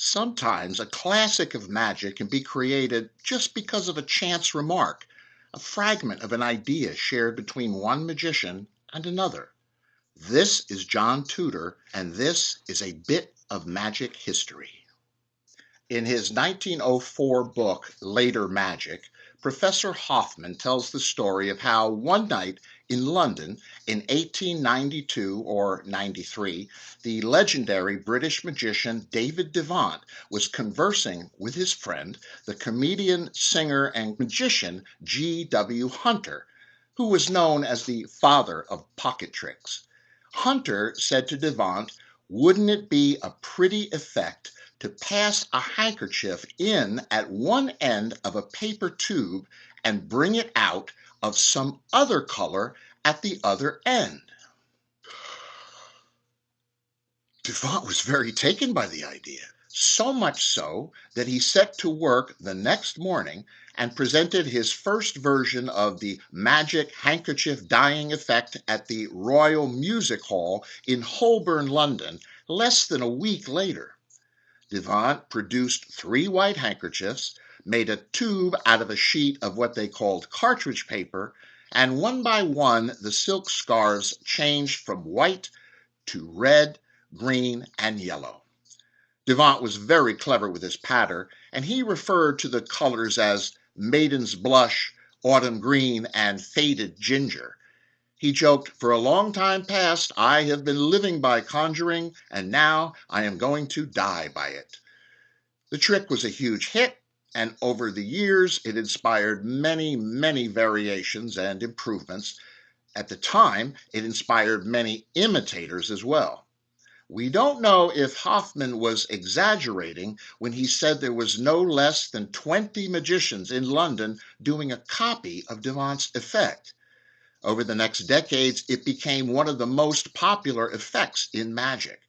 Sometimes a classic of magic can be created just because of a chance remark, a fragment of an idea shared between one magician and another. This is John Tudor, and this is a bit of magic history. In his 1904 book, Later Magic, Professor Hoffman tells the story of how one night in London in 1892 or 93, the legendary British magician David Devant was conversing with his friend, the comedian, singer, and magician G.W. Hunter, who was known as the father of pocket tricks. Hunter said to Devant, "Wouldn't it be a pretty effect to pass a handkerchief in at one end of a paper tube and bring it out of some other color at the other end?" Devant was very taken by the idea, so much so that he set to work the next morning and presented his first version of the magic handkerchief dyeing effect at the Royal Music Hall in Holborn, London, less than a week later. Devant produced 3 white handkerchiefs, made a tube out of a sheet of what they called cartridge paper, and one by one the silk scarves changed from white to red, green, and yellow. Devant was very clever with his patter, and he referred to the colors as maiden's blush, autumn green, and faded ginger. He joked, "For a long time past I have been living by conjuring, and now I am going to die by it." The trick was a huge hit, and over the years it inspired many variations and improvements. At the time, it inspired many imitators as well. We don't know if Hoffman was exaggerating when he said there was no less than 20 magicians in London doing a copy of Devant's effect. Over the next decades, it became one of the most popular effects in magic.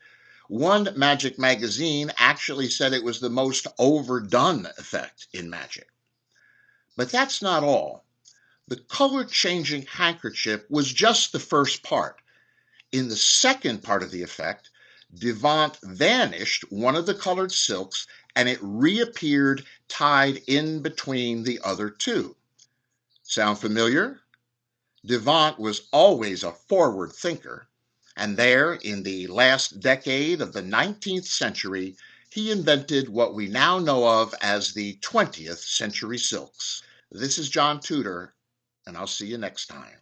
One magic magazine actually said it was the most overdone effect in magic. But that's not all. The color-changing handkerchief was just the first part. In the second part of the effect, Devant vanished one of the colored silks and it reappeared tied in between the other two. Sound familiar? Devant was always a forward thinker, and there, in the last decade of the 19th century, he invented what we now know of as the 20th century silks. This is John Tudor, and I'll see you next time.